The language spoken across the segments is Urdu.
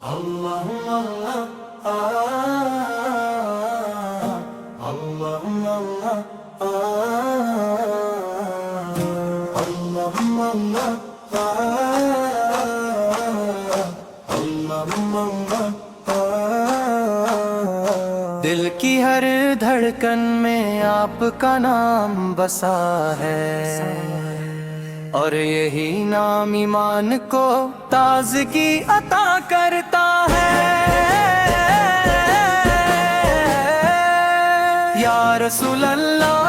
Allah Allah Allah Allah Allah Allah دل کی ہر دھڑکن میں آپ کا نام بسا ہے، اور یہی نام ایمان کو تازگی عطا کرتا ہے۔ یا رسول اللہ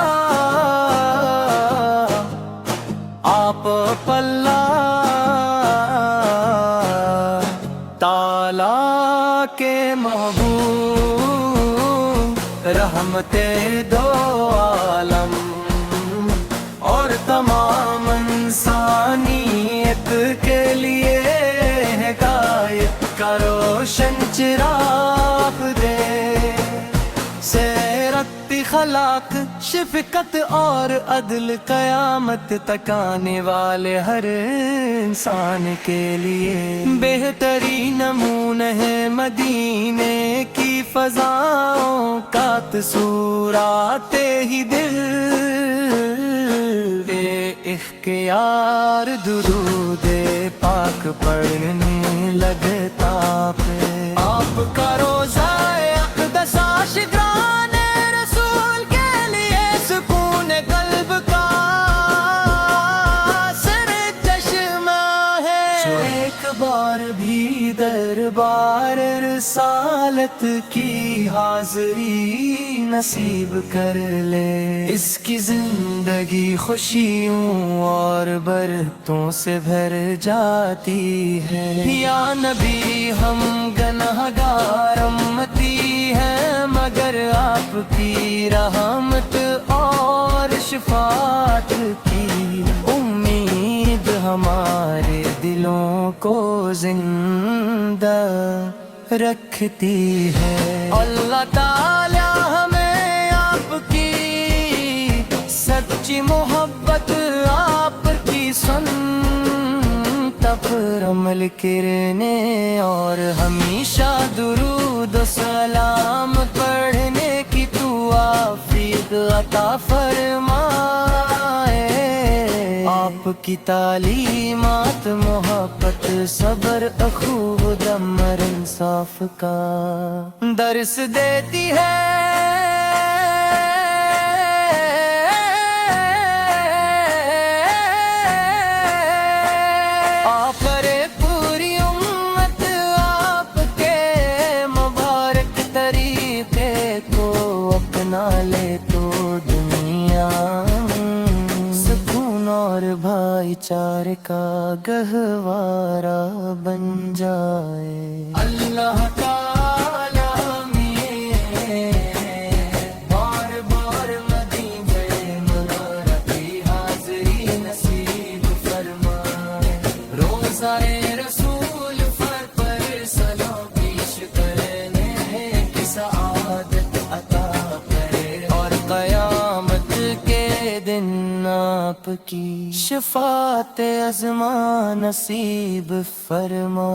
آپ پلہ تعالیٰ کے محبوب، رحمت دو عالم اور تمام انسانیت کے لیے ہدایت کا روشن چراغ دے۔ سیرت اخلاق شفقت اور عدل قیامت تک آنے والے ہر انسان کے لیے بہترین نمونہ ہے۔ مدینے کی فضاؤں کا تصور آتے ہی دل بے اختیار درود پاک پڑھنے لگتا پہ۔ آپ کا روزہ اقدس عاشقان رسول کے لیے سکون قلب کا سر چشمہ ہے۔ جو ایک بار بھی دربار رسالت کی حاضری نصیب کر لے، اس کی زندگی خوشیوں اور برکتوں سے بھر جاتی ہے۔ یا نبی ہم گنہگار امتی ہیں، مگر آپ کی رحمت اور شفاعت کی امید ہمارے دلوں کو زندہ رکھتی ہے۔ اللہ تعالی ہمیں آپ کی سچی محبت، آپ کی سنت پر عمل کرنے اور ہمیشہ درود و سلام پڑھنے کی توفیق عطا فرمائے۔ آپ کی تعلیمات محبت، صبر، اخوت، امر، انصاف کا درس دیتی ہے۔ آپ کرے پوری امت آپ کے مبارک طریقے کو اپنا لے تو دنیا اور بھائی چارے کا گہوارہ بن جائے۔ اللہ تعالی بار بار مدینے منارہ کی حاضری نصیب فرمائے۔ روزہ رسول پر سلام پیش کرنے کی سعادت عطا کرے، اور قیامت کے دن آپ کی شفاعت عظمی نصیب فرما۔